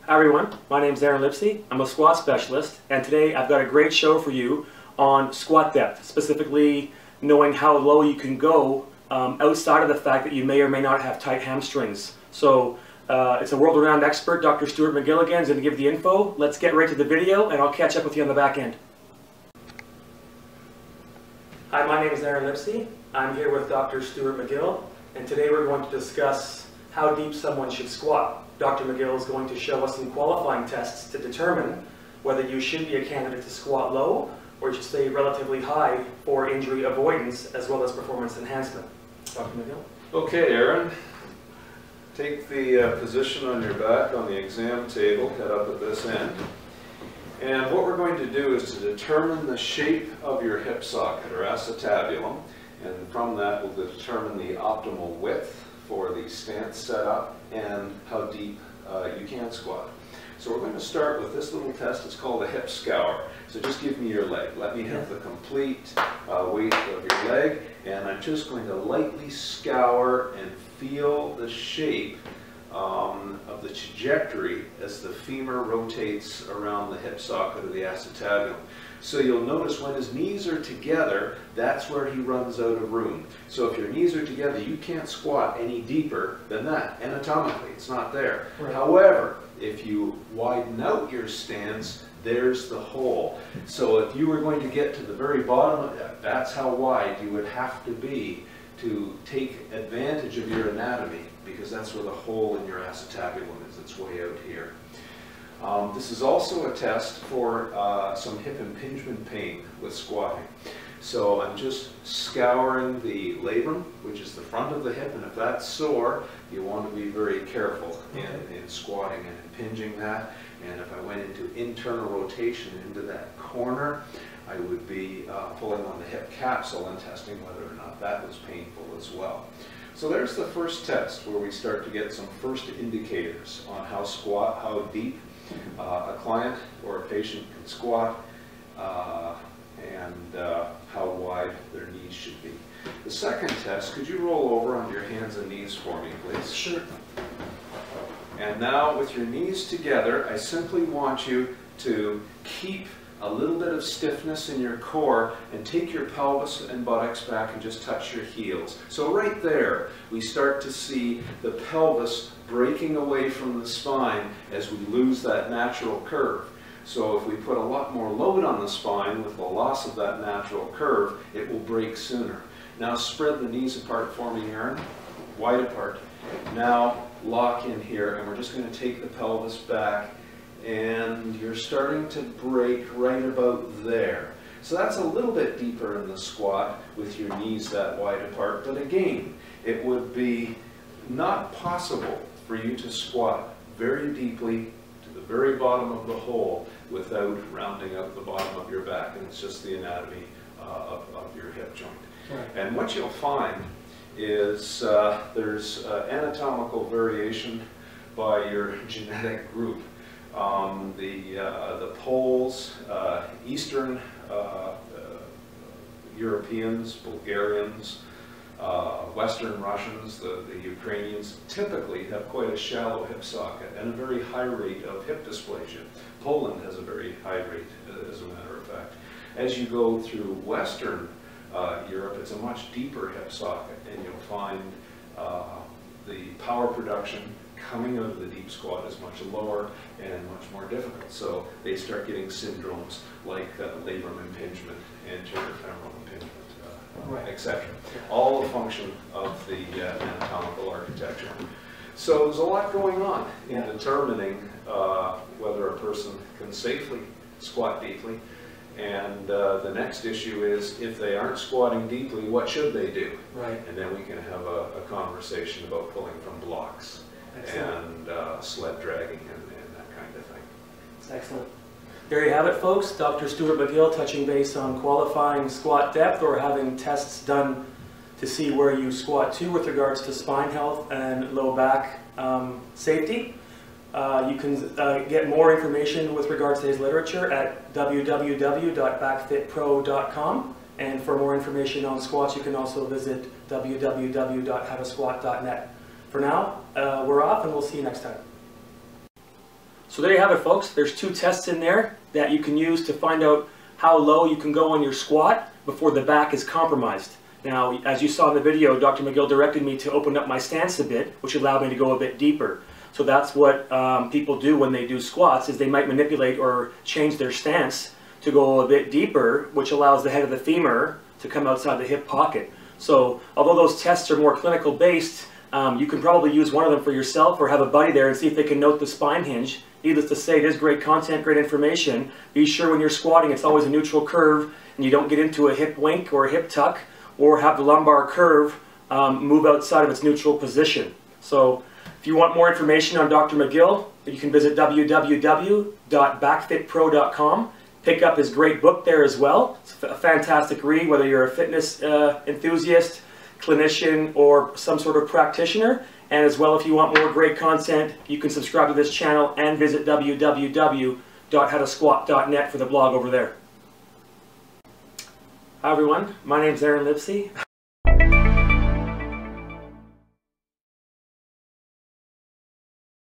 Hi everyone, my name is Aaron Lipsey. I'm a squat specialist, and today I've got a great show for you on squat depth, specifically knowing how low you can go outside of the fact that you may or may not have tight hamstrings. So it's a world-renowned expert, Dr. Stuart McGill again, is going to give the info. Let's get right to the video and I'll catch up with you on the back end. Hi, my name is Aaron Lipsey. I'm here with Dr. Stuart McGill, and today we're going to discuss how deep someone should squat. Dr. McGill is going to show us some qualifying tests to determine whether you should be a candidate to squat low or you should stay relatively high for injury avoidance as well as performance enhancement. Dr. McGill? Okay, Aaron. Take the position on your back on the exam table, head up at this end. And what we're going to do is to determine the shape of your hip socket or acetabulum, and from that we'll determine the optimal width for the stance setup and how deep you can squat. So we're going to start with this little test. It's called a hip scour. So just give me your leg. Let me have the complete weight of your leg, and I'm just going to lightly scour and feel the shape of the trajectory as the femur rotates around the hip socket of the acetabulum. So you'll notice when his knees are together, that's where he runs out of room. So if your knees are together, you can't squat any deeper than that. Anatomically, it's not there. Right. However, if you widen out your stance, there's the hole. So if you were going to get to the very bottom of that, that's how wide you would have to be to take advantage of your anatomy, because that's where the hole in your acetabulum is. It's way out here. This is also a test for some hip impingement pain with squatting. So I'm just scouring the labrum, which is the front of the hip, and if that's sore, you want to be very careful in squatting and impinging that. And if I went into internal rotation into that corner, I would be pulling on the hip capsule and testing whether or not that was painful as well. So there's the first test where we start to get some first indicators on how deep a client or a patient can squat and how wide their knees should be. The second test, could you roll over onto your hands and knees for me, please? Sure. And now with your knees together, I simply want you to keep a little bit of stiffness in your core and take your pelvis and buttocks back and just touch your heels. So right there, we start to see the pelvis breaking away from the spine as we lose that natural curve. So if we put a lot more load on the spine with the loss of that natural curve, it will break sooner. Now spread the knees apart for me, Aaron, wide apart. Now lock in here, and we're just going to take the pelvis back, and you're starting to break right about there. So that's a little bit deeper in the squat with your knees that wide apart, but again, it would be not possible for you to squat very deeply to the very bottom of the hole without rounding out the bottom of your back, and it's just the anatomy of your hip joint. Right. And what you'll find is there's anatomical variation by your genetic group. The Poles, Eastern Europeans, Bulgarians, Western Russians, the Ukrainians typically have quite a shallow hip socket and a very high rate of hip dysplasia. Poland has a very high rate, as a matter of fact. As you go through Western Europe, it's a much deeper hip socket, and you'll find the power production coming out of the deep squat is much lower and much more difficult. So they start getting syndromes like labrum impingement, anterior femoral impingement, etc. All a function of the anatomical architecture. So there's a lot going on in determining whether a person can safely squat deeply. And the next issue is, if they aren't squatting deeply, what should they do? Right. And then we can have a conversation about pulling from blocks. Excellent. And sled dragging and that kind of thing. Excellent. There you have it, folks. Dr. Stuart McGill touching base on qualifying squat depth or having tests done to see where you squat to with regards to spine health and low back safety. You can get more information with regards to his literature at www.backfitpro.com, and for more information on squats you can also visit www.howtosquat.net. For now, we're off, and we'll see you next time. So there you have it, folks. There's 2 tests in there that you can use to find out how low you can go on your squat before the back is compromised. Now, as you saw in the video, Dr. McGill directed me to open up my stance a bit, which allowed me to go a bit deeper. So that's what people do when they do squats, is they might manipulate or change their stance to go a bit deeper, which allows the head of the femur to come outside the hip pocket. So although those tests are more clinical based, you can probably use one of them for yourself or have a buddy there and see if they can note the spine hinge. Needless to say, it is great content, great information. Be sure when you're squatting it's always a neutral curve and you don't get into a hip wink or a hip tuck or have the lumbar curve move outside of its neutral position. So if you want more information on Dr. McGill, you can visit www.backfitpro.com. Pick up his great book there as well. It's a fantastic read, whether you're a fitness enthusiast, clinician, or some sort of practitioner. And as well, if you want more great content, you can subscribe to this channel and visit www.howtosquat.net for the blog over there. Hi everyone, my name is Aaron Lipsey.